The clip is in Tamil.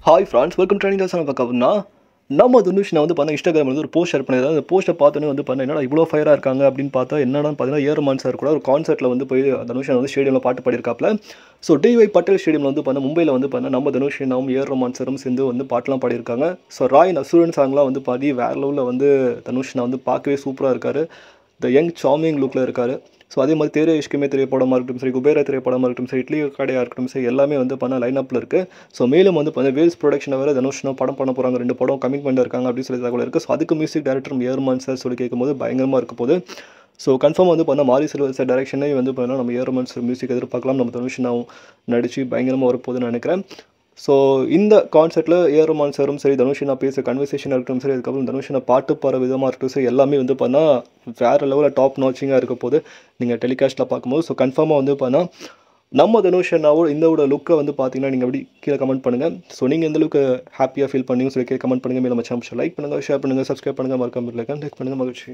Hi friends, welcome training class. பார்க்கணும்னா நம்ம தனுஷ் நான் வந்து பார்த்தா இன்ஸ்டாகிராமில் வந்து ஒரு போஸ்ட் ஷேர் பண்ணியிருந்தேன். அந்த போஸ்ட்டை பார்த்தோன்னே வந்து பார்த்தா என்னடா இவ்வளோ ஃபயராக இருக்காங்க அப்படின்னு பார்த்தா என்னன்னு பார்த்தீங்கன்னா ஏர்மான் சார் கூட ஒரு கான்சர்ட்டில் வந்து போய் தனுஷ் வந்து ஸ்டேடியமில் பாட்டு பாடியிருக்காப்ல. ஸோ டிஒய் பட்டேல் ஸ்டேடியமில் வந்து பார்த்தா மும்பையில் வந்து பார்த்தா நம்ம தனுஷ் நாவும் ஏர்மான் சாரும் சேர்ந்து வந்து பாட்டெலாம் பாடியிருக்காங்க. ஸோ ராய் நசூரன் சாங்லாம் வந்து பாடி வேறு லெவலில் வந்து தனுஷ் நான் வந்து பார்க்கவே சூப்பராக இருக்கார். த யங் சார்மிங் லுக்கில் இருக்கார். ஸோ அதே மாதிரி தேரே இஷ்குமே திரைப்படமாக இருக்கட்டும் சரி, குபேரா திரைப்படமாக இருக்கட்டும் சரி, இட்லி கடையாக இருக்கட்டும் சரி, எல்லாமே வந்து பண்ண லைனப்பில் இருக்குது. ஸோ மேலும் வந்து பார்த்தா வேல்ஸ் ப்ரொடக்ஷனை வேறு தனுஷ்னா படம் பண்ண போகிறாங்க, 2 படம் கமிட்மெண்ட் இருக்காங்க அப்படின்னு சொல்லி தகவல் இருக்குது. ஸோ அதுக்கு மியூசிக் டைரக்டர் ஏர்மான் சார் சொல்லி கேட்கும்போது பயங்கரமாக இருக்க போது. ஸோ கன்ஃபார்ம் வந்து பார்த்தா மாரி செல்வராஜ் சார் டைரக்ஷனே வந்து பார்த்தீங்கன்னா நம்ம ஏர்மான் சார் மியூசிக் எதிர்பார்க்கலாம். நம்ம தனுஷ்னாவும் நடித்து பயங்கரமாக வரப்போகுதுன்னு நினைக்கிறேன். ஸோ இந்த கான்செர்ட்டில் ஏர்மான் சாரும் சரி, தனுஷினா பேச கன்வர்சேஷன் இருக்கட்டும் சரி, அதுக்கப்புறம் தனுஷினா பாட்டு பாடுற விதமாக இருக்கட்டும் சரி, எல்லாமே வந்து பார்த்தா வேறு லெவலில் டாப் நாச்சிங்காக இருக்க போது நீங்கள் டெலிகாஸ்ட்டில் பார்க்கும்போது. ஸோ கன்ஃபார்மாக வந்து பார்த்தா நம்ம தனுஷனாவோட இந்தோட லுக்கை வந்து பார்த்தீங்கன்னா நீங்கள் அப்படி கீழே கமெண்ட் பண்ணுங்கள். ஸோ நீங்கள் எந்த அளவுக்கு ஹாப்பியாக ஃபீல் பண்ணீங்கன்னு சொல்லி கீழே கமெண்ட் பண்ணுங்கள். மேலே மச்சான் லைக் பண்ணுங்கள், ஷேர் பண்ணுங்கள், சப்ஸ்கிரைப் பண்ணுங்கள், மறக்காம லைக் பண்ணுங்கள். மகிழ்ச்சி.